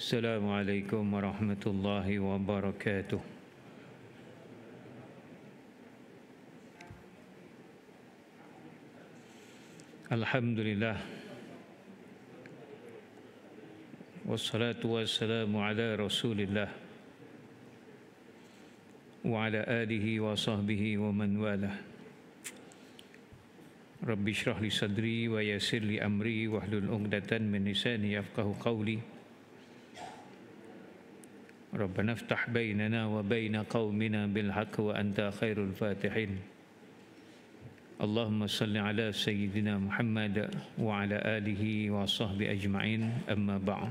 Assalamualaikum warahmatullahi wabarakatuh. Alhamdulillah. Wassalatu wassalamu ala Rasulillah wa ala alihi wa sahbihi wa man walah. Rabbi shrah li sadri wa yassir li amri wahlul 'uqdatan min lisani yafqahu qawli. Rabbana iftah bainana wa baina qaumina bil haqq wa anta khairul fatihin. Allahumma salli ala sayyidina Muhammad wa ala alihi wa sahbihi ajma'in, amma ba'd.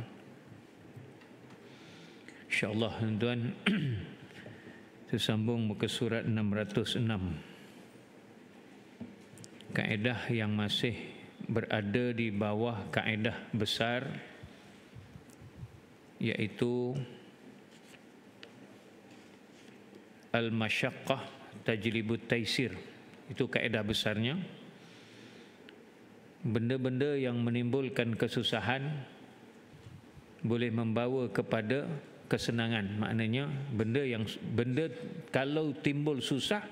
InsyaAllah tuan-tuan, tersambung muka surat 606. Kaedah yang masih berada di bawah kaedah besar, iaitu al-masyaqqah tajlibut taisir. Itu kaedah besarnya. Benda-benda yang menimbulkan kesusahan boleh membawa kepada kesenangan. Maknanya benda kalau timbul susah,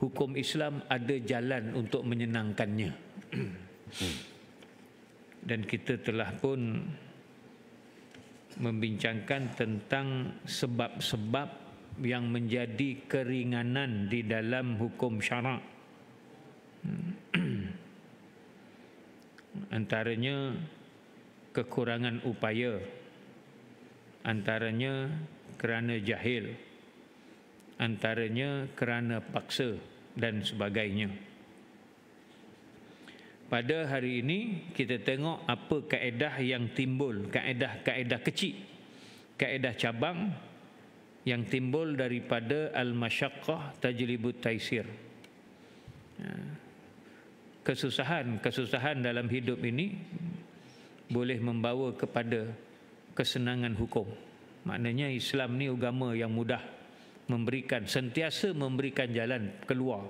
hukum Islam ada jalan untuk menyenangkannya. Dan kita telah pun membincangkan tentang sebab-sebab yang menjadi keringanan di dalam hukum syarak. Antaranya kekurangan upaya, antaranya kerana jahil, antaranya kerana paksa dan sebagainya. Pada hari ini kita tengok apa kaedah yang timbul, kaedah kecil, kaedah cabang yang timbul daripada al-masyaqqah tajlibut taisir. Kesusahan dalam hidup ini boleh membawa kepada kesenangan hukum. Maknanya Islam ni agama yang mudah, sentiasa memberikan jalan keluar.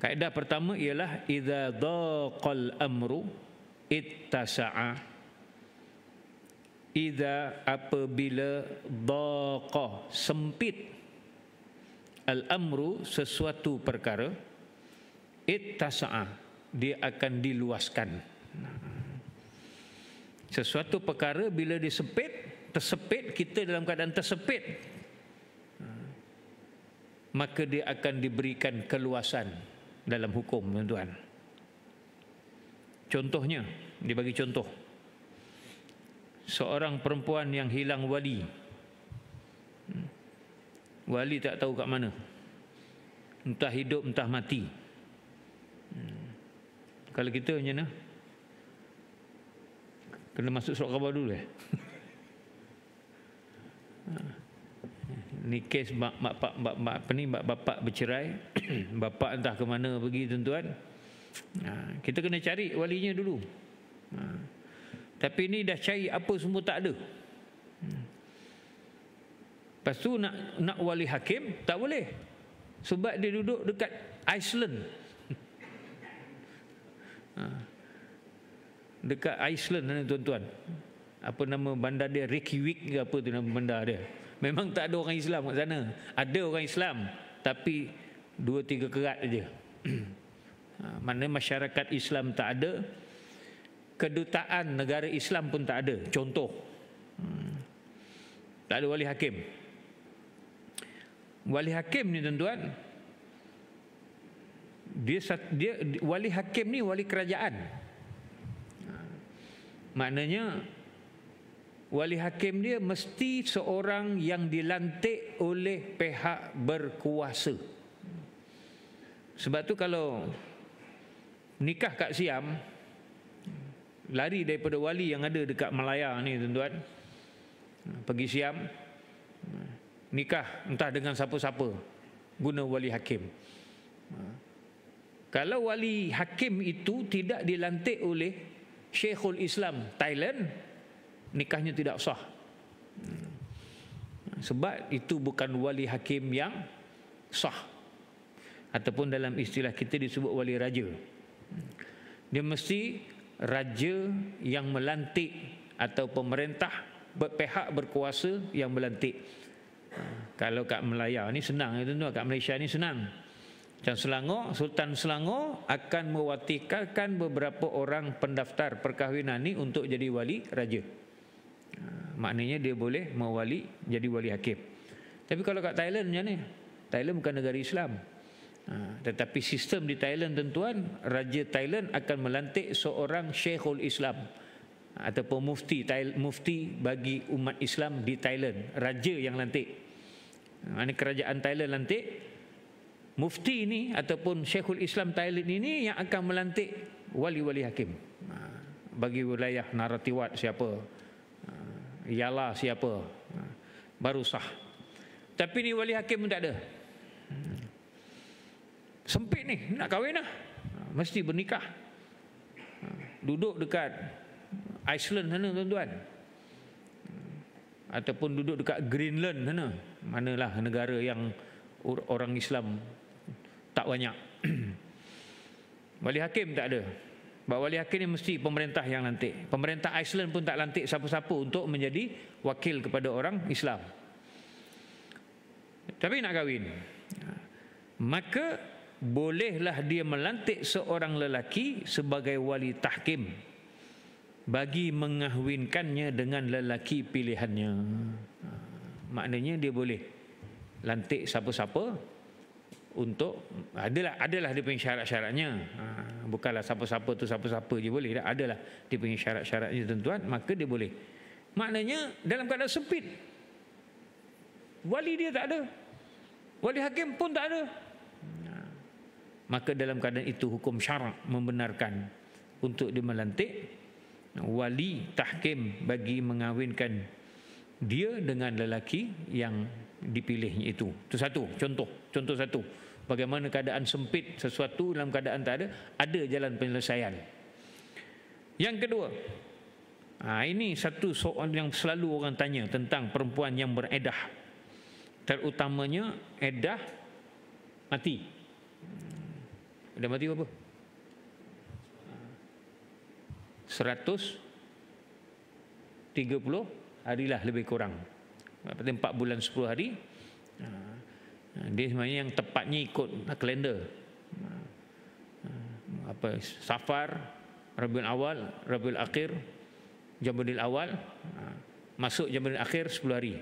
Kaedah pertama ialah idza daqal amru ittasa'a. Idza, apabila, daqa, sempit, al-amru, sesuatu perkara, ittasa'a, dia akan diluaskan. Sesuatu perkara bila tersepit, kita dalam keadaan tersepit, maka dia akan diberikan keluasan dalam hukum, tuan-tuan. Contohnya, dibagi contoh. Seorang perempuan yang hilang wali. Wali tak tahu kat mana. Entah hidup, entah mati. Kalau kita macam mana? Kena masuk surat khabar dulu Ni kes mak bapak bercerai. Bapak entah ke mana pergi, tuan-tuan. Kita kena cari walinya dulu. Tapi ni dah cari apa semua tak ada. Lepas tu nak wali hakim tak boleh, sebab dia duduk dekat Iceland. Dekat Iceland ni, tuan-tuan. Apa nama bandar dia, Reykjavik ke apa tu nama bandar dia. Memang tak ada orang Islam kat sana. Ada orang Islam tapi 2-3 kerat aja. Mana masyarakat Islam tak ada, kedutaan negara Islam pun tak ada. Contoh, tak ada wali hakim. Wali hakim ni, tuan-tuan, dia wali hakim ni wali kerajaan. Maknanya wali hakim dia mesti seorang yang dilantik oleh pihak berkuasa. Sebab tu kalau nikah kat Siam, lari daripada wali yang ada dekat Malaya ni, tuan-tuan, pergi Siam, nikah entah dengan siapa-siapa, guna wali hakim. Kalau wali hakim itu tidak dilantik oleh Syekhul Islam Thailand, nikahnya tidak sah. Sebab itu bukan wali hakim yang sah. Ataupun dalam istilah kita disebut wali raja. Dia mesti raja yang melantik atau pemerintah pihak berkuasa yang melantik. Kalau kat Melaya ni senang, tuan-tuan, kat Malaysia ni senang. Macam Selangor, Sultan Selangor akan mewatirkan beberapa orang pendaftar perkahwinan ni untuk jadi wali raja. Maknanya dia boleh mewali, jadi wali hakim. Tapi kalau kat Thailand macam ni? Thailand bukan negara Islam. Tetapi sistem di Thailand, tuan-tuan, raja Thailand akan melantik seorang Syekhul Islam ataupun mufti bagi umat Islam di Thailand. Raja yang lantik. Ini kerajaan Thailand lantik. Mufti ini ataupun Syekhul Islam Thailand ini yang akan melantik wali-wali hakim bagi wilayah Narathiwat siapa, Yala siapa, baru sah. Tapi ni wali hakim pun tak ada. Sempit ni, nak kahwin lah, mesti bernikah. Duduk dekat Iceland sana, tuan-tuan, ataupun duduk dekat Greenland sana, manalah negara yang orang Islam tak banyak. Wali hakim tak ada. Sebab wali hakim ni mesti pemerintah yang lantik. Pemerintah Iceland pun tak lantik siapa-siapa untuk menjadi wakil kepada orang Islam. Tapi nak kahwin, maka bolehlah dia melantik seorang lelaki sebagai wali tahkim bagi mengahwinkannya dengan lelaki pilihannya. Maknanya dia boleh lantik siapa-siapa untuk, adalah dia punya syarat-syaratnya. Bukanlah siapa-siapa tu siapa-siapa je boleh. Adalah dia punya syarat-syaratnya, tuan-tuan, maka dia boleh. Maknanya dalam keadaan sempit, wali dia tak ada, wali hakim pun tak ada, maka dalam keadaan itu hukum syarak membenarkan untuk dia melantik wali tahkim bagi mengahwinkan dia dengan lelaki yang dipilihnya itu. Itu satu contoh satu. Bagaimana keadaan sempit sesuatu dalam keadaan tak ada jalan penyelesaian. Yang kedua, ini satu soal yang selalu orang tanya tentang perempuan yang beredah, terutamanya edah mati. Edah mati berapa? 130 hari lah lebih kurang. Berarti 4 bulan 10 hari. Dia sebenarnya yang tepatnya ikut kalender. Safar, Rabiul Awal, Rabiul Akhir, Jamadil Awal, masuk Jamadil Akhir 10 hari.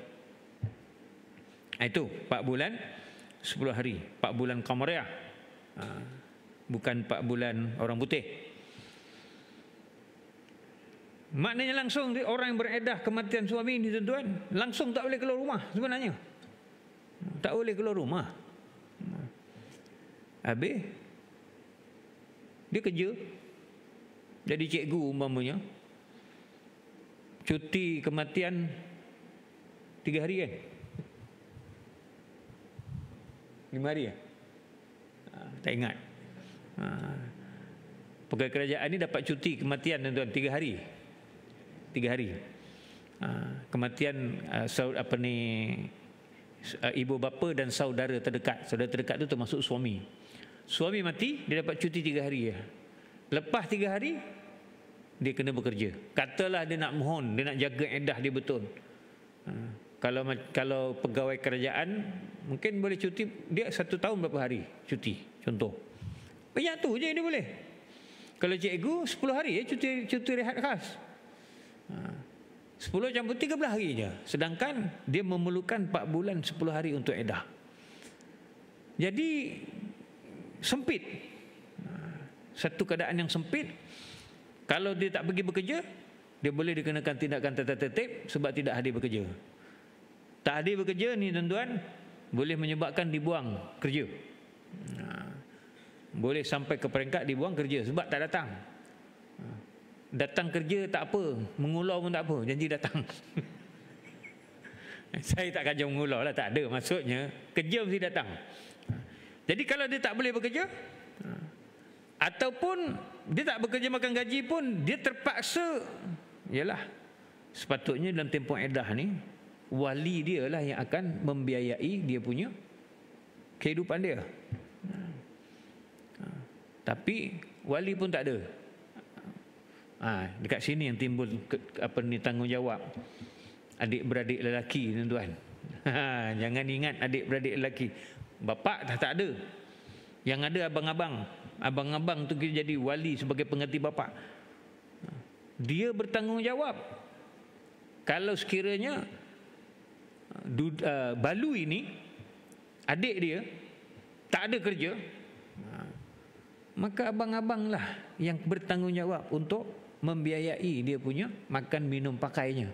Itu 4 bulan 10 hari. 4 bulan Qamariah. Bukan 4 bulan orang putih. Maknanya langsung orang yang beredah kematian suami ini, tuan-tuan, langsung tak boleh keluar rumah sebenarnya. Tak boleh keluar rumah. Habis dia kerja jadi cikgu umpamanya, cuti kematian 3 hari kan? 5 hari ya? Tak ingat. Pegawai kerajaan ni dapat cuti kematian, tuan-tuan, 3 hari. 3 hari. Kematian ibu bapa dan saudara terdekat. Saudara terdekat tu termasuk suami. Suami mati, dia dapat cuti 3 hari ya. Lepas 3 hari dia kena bekerja. Katalah dia nak mohon, dia nak jaga edah dia betul. Kalau pegawai kerajaan mungkin boleh cuti dia 1 tahun berapa hari cuti, contoh. Banyak tu je dia boleh. Kalau cikgu 10 hari ya cuti rehat khas. 10 campur 13 hari je. Sedangkan dia memerlukan 4 bulan 10 hari untuk edah. Jadi sempit. Satu keadaan yang sempit. Kalau dia tak pergi bekerja, dia boleh dikenakan tindakan tertib sebab tidak hadir bekerja. Tak hadir bekerja ni, tuan-tuan, boleh menyebabkan dibuang kerja. Boleh sampai ke peringkat dibuang kerja sebab tak datang. Datang kerja tak apa, mengular pun tak apa, janji datang. Saya tak kajang mengular lah, tak ada. Maksudnya kerja mesti datang. Jadi kalau dia tak boleh bekerja, ataupun dia tak bekerja makan gaji pun, dia terpaksa, yalah, sepatutnya dalam tempoh edah ni wali dia lah yang akan membiayai dia punya kehidupan dia. Tapi wali pun tak ada. Dekat sini yang timbul tanggungjawab adik-beradik lelaki, tuan-tuan. Jangan ingat adik-beradik lelaki. Bapa dah tak ada. Yang ada abang-abang. Abang-abang tu jadi wali sebagai pengganti bapa. Dia bertanggungjawab. Kalau sekiranya Balu ini, adik dia tak ada kerja, maka abang-abang lah yang bertanggungjawab untuk membiayai dia punya makan, minum, pakainya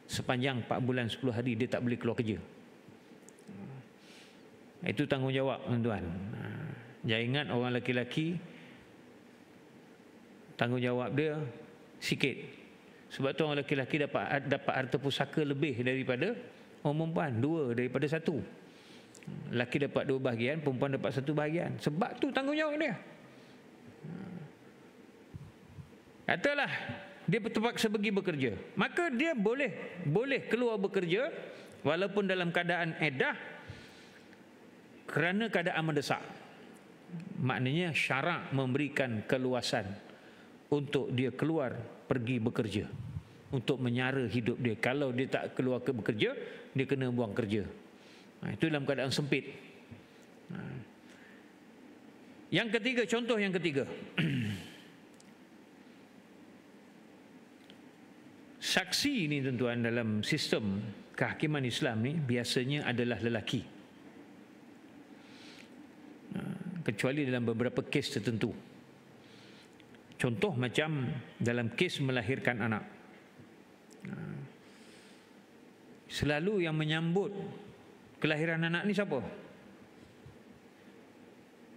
sepanjang 4 bulan 10 hari dia tak boleh keluar kerja. Itu tanggungjawab, tuan-tuan. Jangan ingat orang lelaki-lelaki tanggungjawab dia sikit. Sebab tu orang lelaki-lelaki dapat harta pusaka lebih daripada orang perempuan, 2 daripada 1. Lelaki dapat 2 bahagian, perempuan dapat 1 bahagian. Sebab tu tanggungjawab dia. Katalah dia terpaksa pergi bekerja, maka dia boleh keluar bekerja walaupun dalam keadaan iddah kerana keadaan mendesak. Maknanya syarak memberikan keluasan untuk dia keluar pergi bekerja untuk menyara hidup dia. Kalau dia tak keluar bekerja, dia kena buang kerja. Itu dalam keadaan sempit. Yang ketiga, contoh yang ketiga. Saksi ni, tuan-tuan, dalam sistem kehakiman Islam ni biasanya adalah lelaki, kecuali dalam beberapa kes tertentu. Contoh macam dalam kes melahirkan anak, selalu yang menyambut kelahiran anak ni siapa?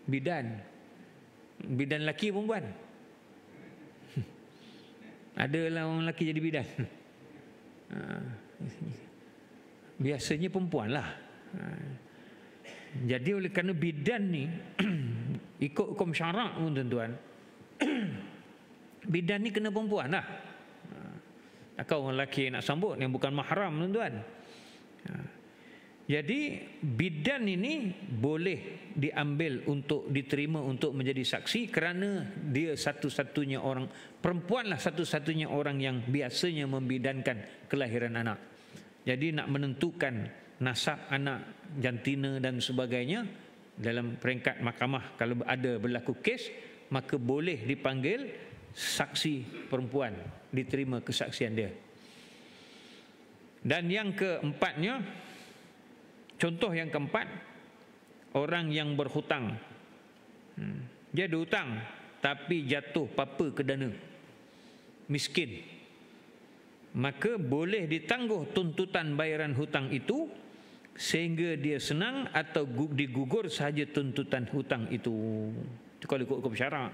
Bidan. Bidan lelaki perempuan? Adalah orang lelaki jadi bidan. Biasanya perempuan lah. Jadi oleh kerana bidan ni ikut hukum syarak pun, tuan-tuan, bidan ni kena perempuan lah. Takkan orang lelaki nak sambut yang bukan mahram, tuan-tuan. Jadi bidan ini boleh diambil untuk diterima untuk menjadi saksi kerana dia satu-satunya orang, perempuanlah satu-satunya orang yang biasanya membidankan kelahiran anak. Jadi nak menentukan nasab anak, jantina dan sebagainya dalam peringkat mahkamah, kalau ada berlaku kes, maka boleh dipanggil saksi perempuan, diterima kesaksian dia. Dan yang keempatnya, contoh yang keempat, orang yang berhutang. Dia ada hutang tapi jatuh papa ke dana, miskin, maka boleh ditangguh tuntutan bayaran hutang itu sehingga dia senang atau digugur sahaja tuntutan hutang itu. Itu kalau ikut hukum syarak.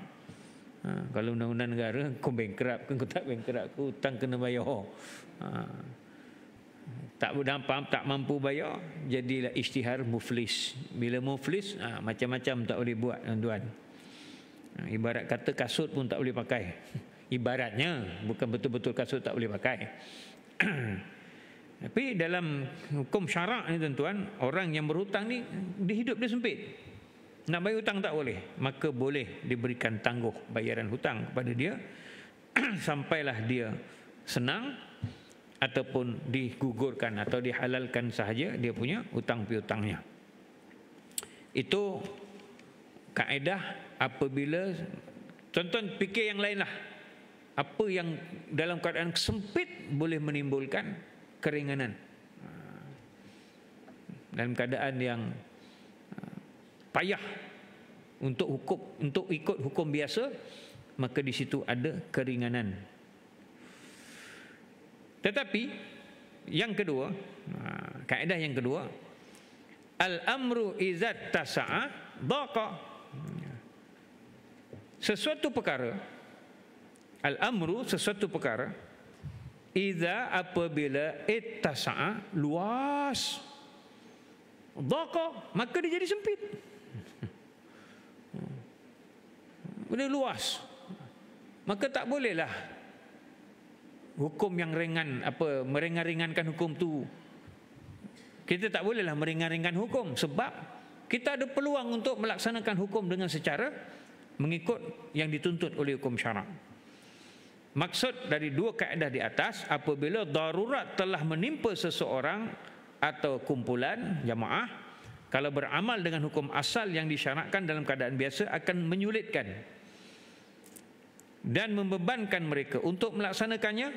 Kalau undang-undang negara, kau bankrupt ke kau tak bankrupt, hutang kena bayar. Tak mampu bayar, jadilah isytihar muflis. Bila muflis, macam-macam tak boleh buat, tuan-tuan. Ibarat kata kasut pun tak boleh pakai. Ibaratnya, bukan betul-betul kasut tak boleh pakai. Tapi dalam hukum syarak ni, tuan-tuan, orang yang berhutang ni, dia hidup dia sempit. Nak bayar hutang tak boleh, maka boleh diberikan tangguh bayaran hutang kepada dia sampailah dia senang ataupun digugurkan atau dihalalkan sahaja dia punya hutang piutangnya. Itu kaedah apabila, tuan-tuan fikir yang lain lah, apa yang dalam keadaan sempit boleh menimbulkan keringanan. Dalam keadaan yang payah untuk ikut hukum biasa, maka di situ ada keringanan. Tetapi yang kedua, kaedah yang kedua, al-amru idza tasa'a daqa. Sesuatu perkara, al-amru sesuatu perkara, idza apabila ittasa'a luas, daqa maka dia jadi sempit. Benda luas, maka tak bolehlah hukum yang ringan, meringan-ringankan hukum tu. Kita tak bolehlah meringan-ringankan hukum, sebab kita ada peluang untuk melaksanakan hukum dengan secara mengikut yang dituntut oleh hukum syarak. Maksud dari dua kaedah di atas, apabila darurat telah menimpa seseorang atau kumpulan jamaah, kalau beramal dengan hukum asal yang disyaratkan dalam keadaan biasa akan menyulitkan dan membebankan mereka untuk melaksanakannya,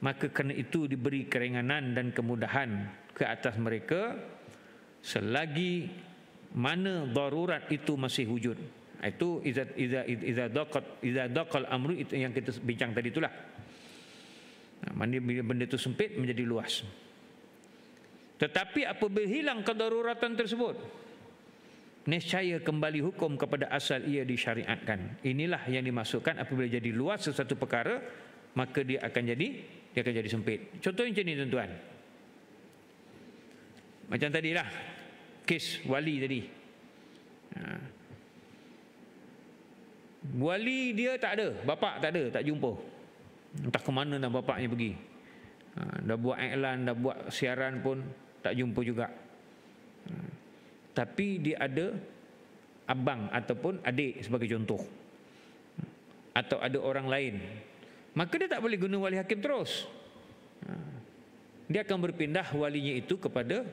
maka kerana itu diberi keringanan dan kemudahan ke atas mereka selagi mana darurat itu masih wujud. Itu iza daqal amru, itu yang kita bincang tadi itulah. Bila benda itu sempit menjadi luas. Tetapi apabila hilang kedaruratan tersebut, nescaya kembali hukum kepada asal ia disyariatkan. Inilah yang dimaksudkan apabila jadi luas sesuatu perkara, maka dia akan jadi sempit. Contohnya macam ni tuan-tuan. Macam tadilah kes wali tadi. Wali dia tak ada, bapak tak ada, tak jumpa. Entah ke mana dah bapaknya pergi. Dah buat iklan, dah buat siaran pun tak jumpa juga. Tapi dia ada abang ataupun adik sebagai contoh, atau ada orang lain, maka dia tak boleh guna wali hakim terus. Dia akan berpindah walinya itu kepada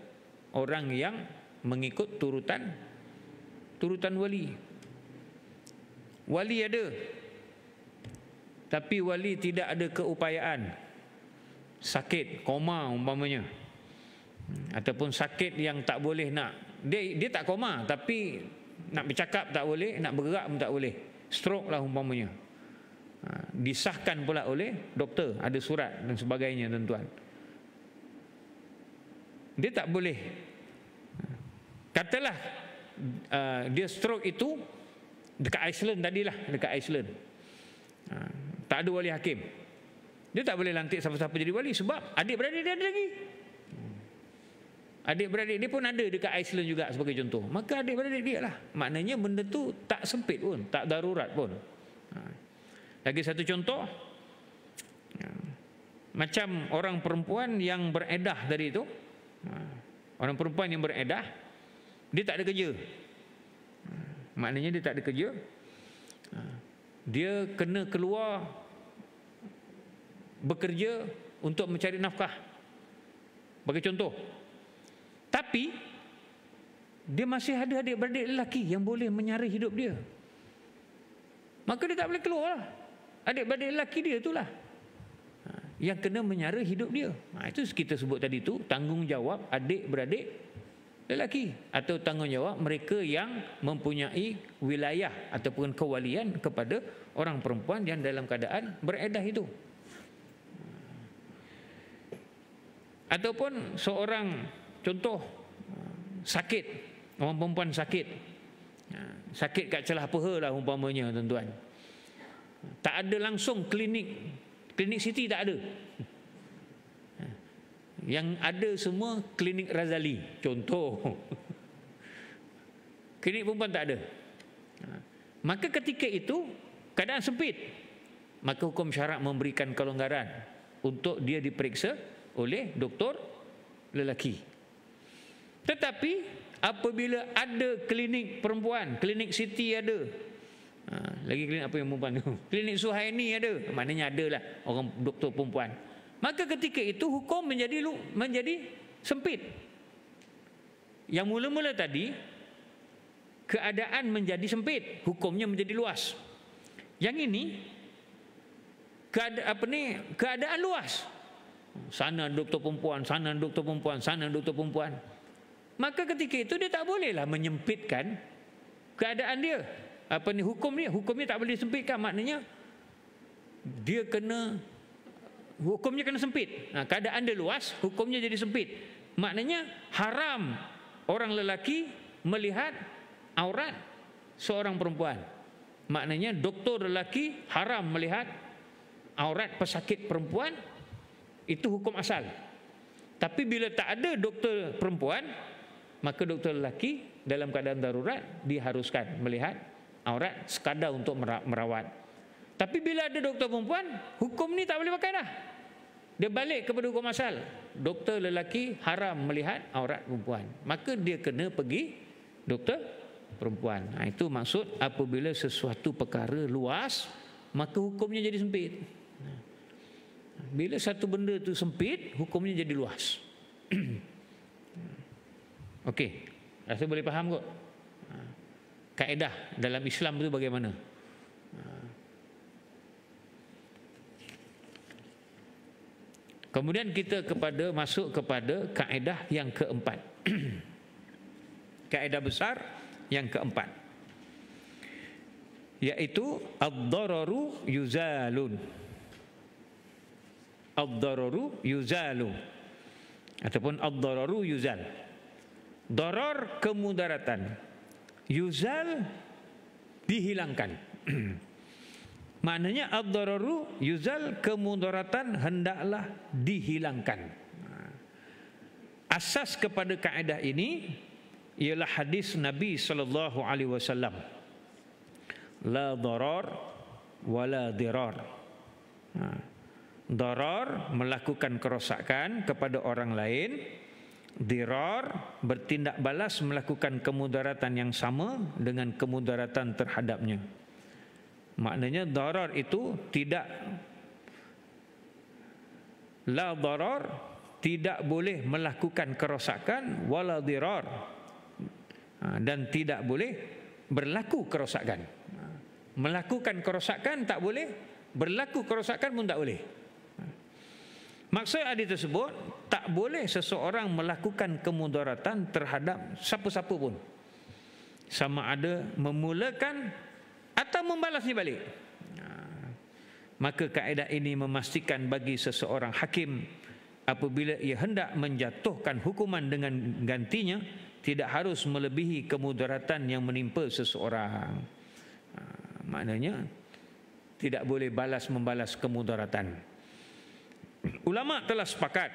orang yang mengikut turutan wali. Wali ada, tapi wali tidak ada keupayaan, sakit, koma umpamanya, ataupun sakit yang tak boleh nak, dia tak koma tapi nak bercakap tak boleh, nak bergerak pun tak boleh, stroke lah umpamanya. Disahkan pula oleh doktor, ada surat dan sebagainya tuan-tuan. Dia tak boleh, katalah dia stroke itu dekat Iceland tadilah, dekat Iceland, tak ada wali hakim, dia tak boleh lantik siapa-siapa jadi wali, sebab adik-beradik dia ada lagi. Adik-beradik dia pun ada dekat Iceland juga sebagai contoh. Maka adik-beradik dia lah. Maknanya benda tu tak sempit pun, tak darurat pun. Lagi satu contoh, macam orang perempuan yang beredah tadi tu. Orang perempuan yang beredah, dia tak ada kerja. Maknanya dia tak ada kerja, dia kena keluar bekerja untuk mencari nafkah, bagi contoh. Tapi dia masih ada adik-beradik lelaki yang boleh menyara hidup dia, maka dia tak boleh keluar lah. Adik-beradik lelaki dia itulah yang kena menyara hidup dia. Itu kita sebut tadi tu tanggungjawab adik-beradik lelaki, atau tanggungjawab mereka yang mempunyai wilayah ataupun kewalian kepada orang perempuan yang dalam keadaan beredah itu. Ataupun seorang contoh sakit, orang perempuan sakit kat celah paha lah umpamanya tuan-tuan. Tak ada langsung klinik City, tak ada. Yang ada semua klinik Razali contoh. Klinik perempuan tak ada. Maka ketika itu keadaan sempit, maka hukum syarak memberikan kelonggaran untuk dia diperiksa oleh doktor lelaki. Tetapi apabila ada klinik perempuan, klinik Siti ada, lagi klinik apa yang perempuan tu, klinik Suhaini ada, maknanya adalah orang doktor perempuan, maka ketika itu hukum menjadi sempit. Yang mula-mula tadi keadaan menjadi sempit, hukumnya menjadi luas. Yang ini keadaan luas. Sana doktor perempuan, sana doktor perempuan, sana doktor perempuan. Maka ketika itu dia tak bolehlah menyempitkan keadaan dia. Hukumnya tak boleh disempitkan, maknanya dia hukumnya kena sempit. Keadaan dia luas, hukumnya jadi sempit. Maknanya haram orang lelaki melihat aurat seorang perempuan. Maknanya doktor lelaki haram melihat aurat pesakit perempuan. Itu hukum asal. Tapi bila tak ada doktor perempuan, maka doktor lelaki dalam keadaan darurat diharuskan melihat aurat sekadar untuk merawat. Tapi bila ada doktor perempuan, hukum ni tak boleh pakai dah. Dia balik kepada hukum asal. Doktor lelaki haram melihat aurat perempuan, maka dia kena pergi doktor perempuan. Itu maksud apabila sesuatu perkara luas, maka hukumnya jadi sempit. Bila satu benda tu sempit, hukumnya jadi luas. Okey, rasa boleh faham kot? Kaedah dalam Islam itu bagaimana? Kemudian kita masuk kepada kaedah yang keempat. Kaedah besar yang keempat, iaitu ad-dararu yuzalun. Ad-dararu yuzalu ataupun ad-dararu yuzal. Darar kemudaratan, yuzal dihilangkan. Maknanya ad-dararu yuzal, kemudaratan hendaklah dihilangkan. Asas kepada kaedah ini ialah hadis Nabi sallallahu alaihi wasallam, la darar wala dirar. Darar melakukan kerosakan kepada orang lain, dirar bertindak balas melakukan kemudaratan yang sama dengan kemudaratan terhadapnya. Maknanya darar itu tidak, la darar tidak boleh melakukan kerosakan, wala dirar, dan tidak boleh berlaku kerosakan. Melakukan kerosakan tak boleh, berlaku kerosakan pun tak boleh. Maksud hadis tersebut, tak boleh seseorang melakukan kemudaratan terhadap siapa-siapa pun, sama ada memulakan atau membalasnya balik. Maka kaedah ini memastikan bagi seseorang hakim, apabila ia hendak menjatuhkan hukuman dengan gantinya, tidak harus melebihi kemudaratan yang menimpa seseorang. Maknanya tidak boleh membalas kemudaratan. Ulama telah sepakat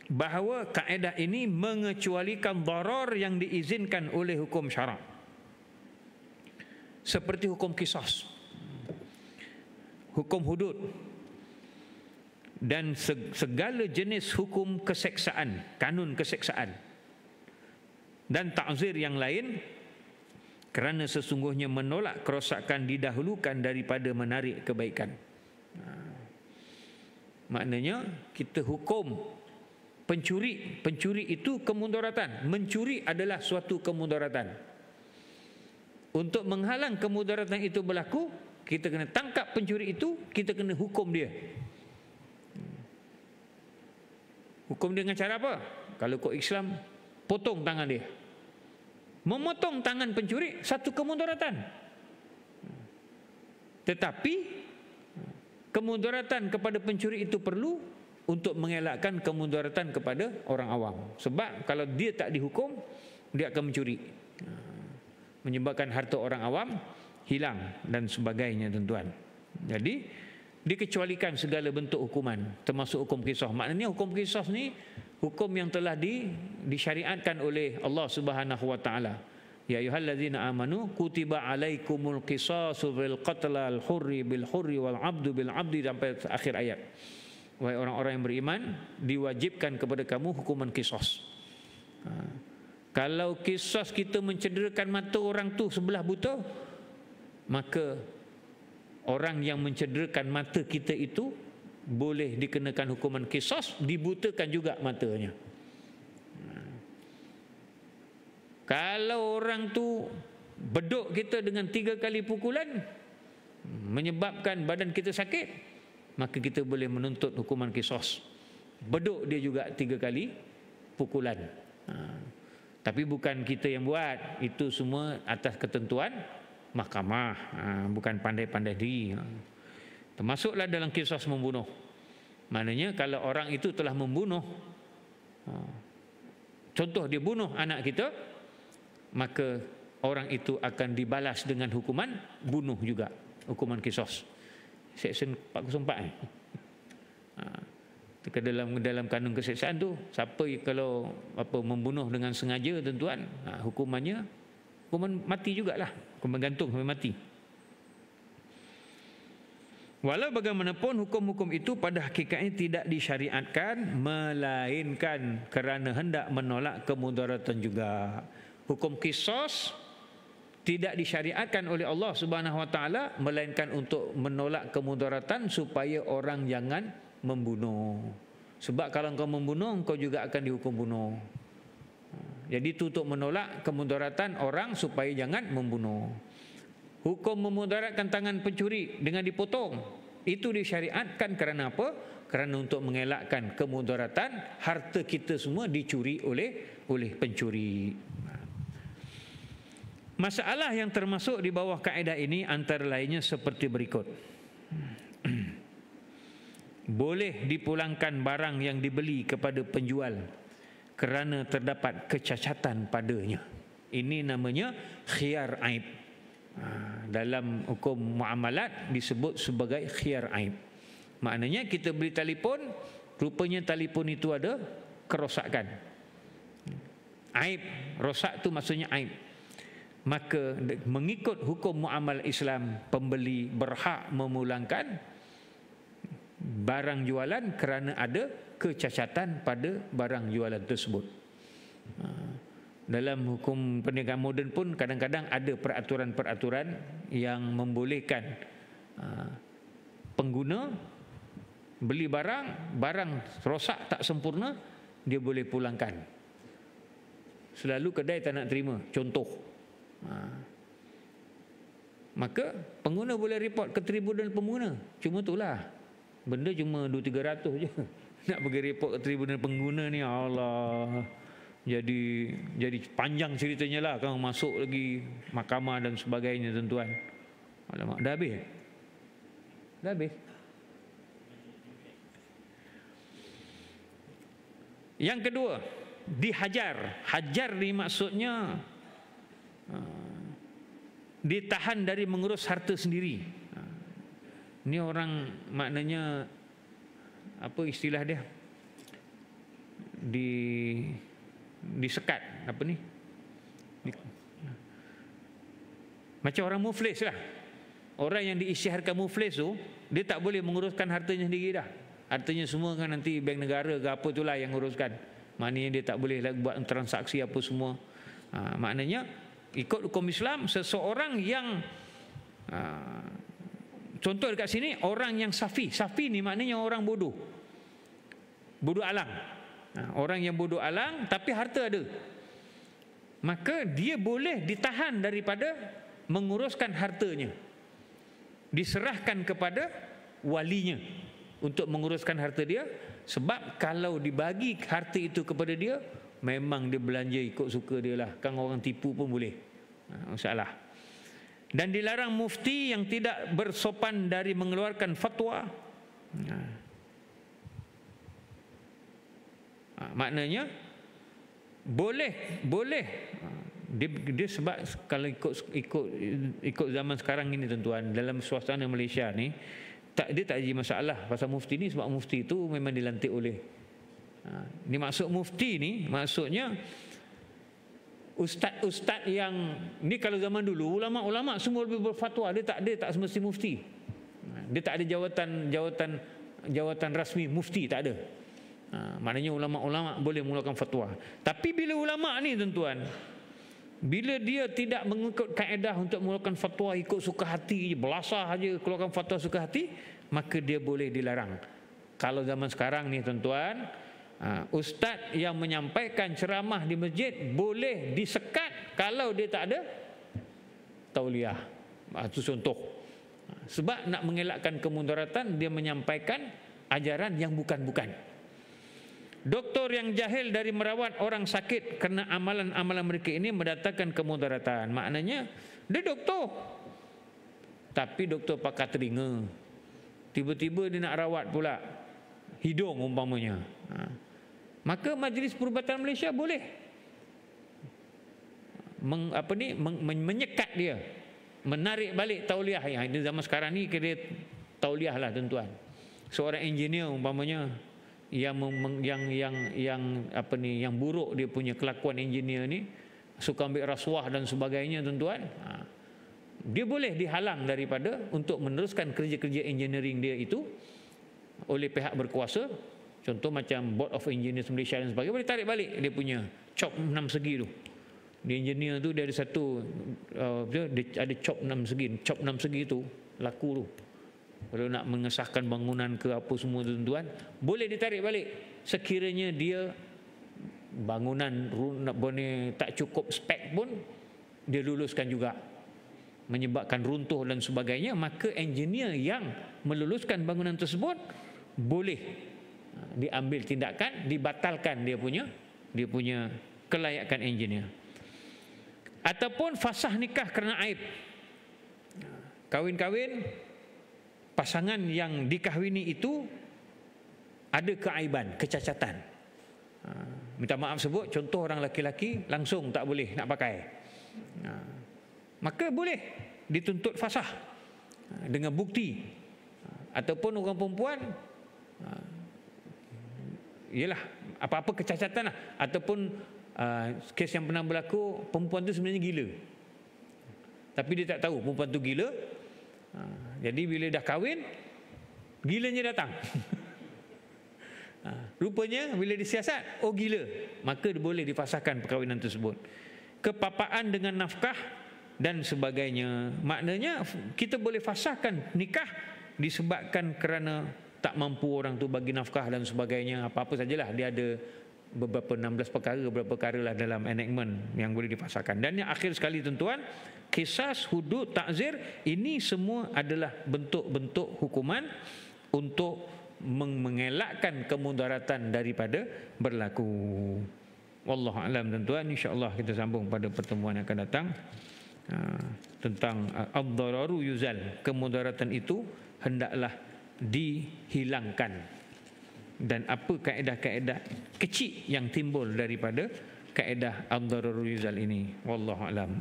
bahawa kaedah ini mengecualikan darar yang diizinkan oleh hukum syarak, seperti hukum qisas, hukum hudud, dan segala jenis hukum keseksaan, kanun keseksaan dan ta'zir yang lain, kerana sesungguhnya menolak kerosakan didahulukan daripada menarik kebaikan. Maknanya kita hukum pencuri, pencuri itu kemudaratan. Mencuri adalah suatu kemudaratan. Untuk menghalang kemudaratan itu berlaku, kita kena tangkap pencuri itu, kita kena hukum dia. Hukum dia dengan cara apa? Kalau kau Islam, potong tangan dia. Memotong tangan pencuri satu kemudaratan. Tetapi kemudaratan kepada pencuri itu perlu untuk mengelakkan kemudaratan kepada orang awam. Sebab kalau dia tak dihukum, dia akan mencuri, menyebabkan harta orang awam hilang dan sebagainya, tuan-tuan. Jadi dikecualikan segala bentuk hukuman, termasuk hukum qisas. Maknanya hukum qisas ni hukum yang telah disyariatkan oleh Allah Subhanahu wa taala. Ya ayyuhallazina amanu kutiba alaikumul qisasu bil qatlal hurri bil hurri wal abdu bil abdi, sampai akhir ayat. Wahai orang-orang yang beriman, diwajibkan kepada kamu hukuman qisas. Kalau qisas kita mencederakan mata orang tu sebelah buta, maka orang yang mencederakan mata kita itu boleh dikenakan hukuman qisas, dibutakan juga matanya. Kalau orang tu beduk kita dengan 3 kali pukulan, menyebabkan badan kita sakit, maka kita boleh menuntut hukuman qisas. Beduk dia juga 3 kali pukulan. Tapi bukan kita yang buat, itu semua atas ketentuan mahkamah, bukan pandai-pandai diri. Termasuklah dalam qisas membunuh. Maknanya kalau orang itu telah membunuh, contoh dia bunuh anak kita, maka orang itu akan dibalas dengan hukuman bunuh juga, hukuman qisas. Seksyen 404 dalam kanun keseksaan tu, siapa kalau membunuh dengan sengaja, tuan-tuan, hukumannya hukuman mati jugalah, hukuman gantung sampai mati. Walau bagaimanapun hukum-hukum itu pada hakikatnya tidak disyariatkan, melainkan kerana hendak menolak kemudaratan juga. Hukum qisas tidak disyariatkan oleh Allah Subhanahu Wa Taala melainkan untuk menolak kemudaratan supaya orang jangan membunuh. Sebab kalau engkau membunuh, engkau juga akan dihukum bunuh. Jadi itu untuk menolak kemudaratan orang supaya jangan membunuh. Hukum memudaratkan tangan pencuri dengan dipotong, itu disyariatkan kerana apa? Kerana untuk mengelakkan kemudaratan harta kita semua dicuri oleh pencuri. Masalah yang termasuk di bawah kaedah ini antara lainnya seperti berikut. Boleh dipulangkan barang yang dibeli kepada penjual kerana terdapat kecacatan padanya. Ini namanya khiyar aib. Dalam hukum muamalat disebut sebagai khiyar aib. Maknanya kita beli telefon, rupanya telefon itu ada kerosakan. Aib, rosak tu maksudnya aib. Maka mengikut hukum muamalah Islam, pembeli berhak memulangkan barang jualan kerana ada kecacatan pada barang jualan tersebut. Dalam hukum perniagaan moden pun kadang-kadang ada peraturan-peraturan yang membolehkan pengguna beli barang rosak tak sempurna, dia boleh pulangkan. Selalu kedai tak nak terima, contoh. Maka pengguna boleh report ke tribunal pengguna. Cuma itulah, benda cuma 200-300 je. Nak pergi report ke tribunal pengguna ni, Allah, jadi panjang ceritanya lah. Kalau masuk lagi mahkamah dan sebagainya, tuan-tuan. Alamak, dah habis? Dah habis? Yang kedua, dihajar. Hajar ni maksudnya ditahan dari mengurus harta sendiri. Ini orang maknanya apa istilah dia? Disekat apa ni? Macam orang muflis lah. Orang yang diisytiharkan muflis tu, dia tak boleh menguruskan hartanya sendiri dah. Hartanya semua kan nanti bank negara ke apa itulah yang uruskan. Maknanya dia tak boleh buat transaksi apa semua. Maknanya ikut hukum Islam, seseorang yang contoh dekat sini, orang yang safi. Safi ni maknanya orang bodoh. Bodoh alang. Orang yang bodoh alang tapi harta ada. Maka dia boleh ditahan daripada menguruskan hartanya. Diserahkan kepada walinya untuk menguruskan harta dia. Sebab kalau dibagi harta itu kepada dia, memang dia belanja ikut suka dia lah. Kan orang tipu pun boleh. Masalah. Dan dilarang mufti yang tidak bersopan dari mengeluarkan fatwa. Maknanya boleh dia sebab kalau ikut zaman sekarang ini, tuan-tuan, dalam suasana Malaysia ni dia tak jadi masalah pasal mufti ni, sebab mufti itu memang dilantik oleh ni. Maksud mufti ni maksudnya ustaz-ustaz yang ni. Kalau zaman dulu ulama-ulama semua lebih berfatwa, dia tak semesti mufti. Dia tak ada jawatan rasmi mufti, tak ada. Maknanya ulama-ulama boleh mengeluarkan fatwa. Tapi bila ulama ni, tuan-tuan, bila dia tidak mengikut kaedah untuk mengeluarkan fatwa ikut suka hati, belasah aja keluarkan fatwa suka hati, maka dia boleh dilarang. Kalau zaman sekarang ni, tuan-tuan, ustaz yang menyampaikan ceramah di masjid boleh disekat kalau dia tak ada tauliah. Itu contoh. Sebab nak mengelakkan kemudaratan, dia menyampaikan ajaran yang bukan-bukan. Doktor yang jahil dari merawat orang sakit kerana amalan-amalan mereka ini mendatangkan kemudaratan. Maknanya dia doktor, tapi doktor pakar telinga, tiba-tiba dia nak rawat pula hidung umpamanya. Maka Majlis Perubatan Malaysia boleh menyekat dia, menarik balik tauliah. Di zaman sekarang ni kira tauliah lah, tuan-tuan. Seorang engineer umpamanya yang buruk dia punya kelakuan engineer ni, suka ambil rasuah dan sebagainya, tuan-tuan, dia boleh dihalang daripada untuk meneruskan kerja-kerja engineering dia itu oleh pihak berkuasa. Contoh macam Board of Engineers Malaysia dan sebagainya, boleh tarik balik dia punya cop 6 segi tu. Di engineer tu dia ada satu dia ada chop 6 segi. Chop 6 segi tu laku tu. Kalau nak mengesahkan bangunan ke apa semua tuan-tuan, boleh ditarik balik sekiranya dia bangunan boleh tak cukup spek pun dia luluskan juga, menyebabkan runtuh dan sebagainya, maka engineer yang meluluskan bangunan tersebut boleh diambil tindakan, dibatalkan dia punya kelayakan engineer. Ataupun fasah nikah kerana aib. Kahwin-kahwin, pasangan yang dikahwini itu ada keaiban, kecacatan. Minta maaf sebut, contoh orang laki-laki langsung tak boleh nak pakai. Maka boleh dituntut fasah dengan bukti. Ataupun orang perempuan, ialah apa-apa kecacatan lah. Ataupun kes yang pernah berlaku, perempuan tu sebenarnya gila, tapi dia tak tahu perempuan tu gila. Jadi bila dah kahwin, gilanya datang. Rupanya bila disiasat, oh gila, maka boleh difasahkan perkahwinan tersebut. Kepapaan dengan nafkah dan sebagainya. Maknanya kita boleh fasahkan nikah disebabkan kerana tak mampu orang tu bagi nafkah dan sebagainya. Apa-apa sajalah, dia ada beberapa 16 perkara, beberapa perkara lah dalam enactment yang boleh difasahkan. Dan yang akhir sekali tuan-tuan, kisas, hudud, takzir, ini semua adalah bentuk-bentuk hukuman untuk mengelakkan kemudaratan daripada berlaku. Wallahu a'lam tuan-tuan. Insya-Allah kita sambung pada pertemuan yang akan datang tentang ad-dararu yuzal, kemudaratan itu hendaklah dihilangkan. Dan apa kaedah-kaedah kecil yang timbul daripada kaedah ad-dararu yuzal ini. Wallahu a'lam.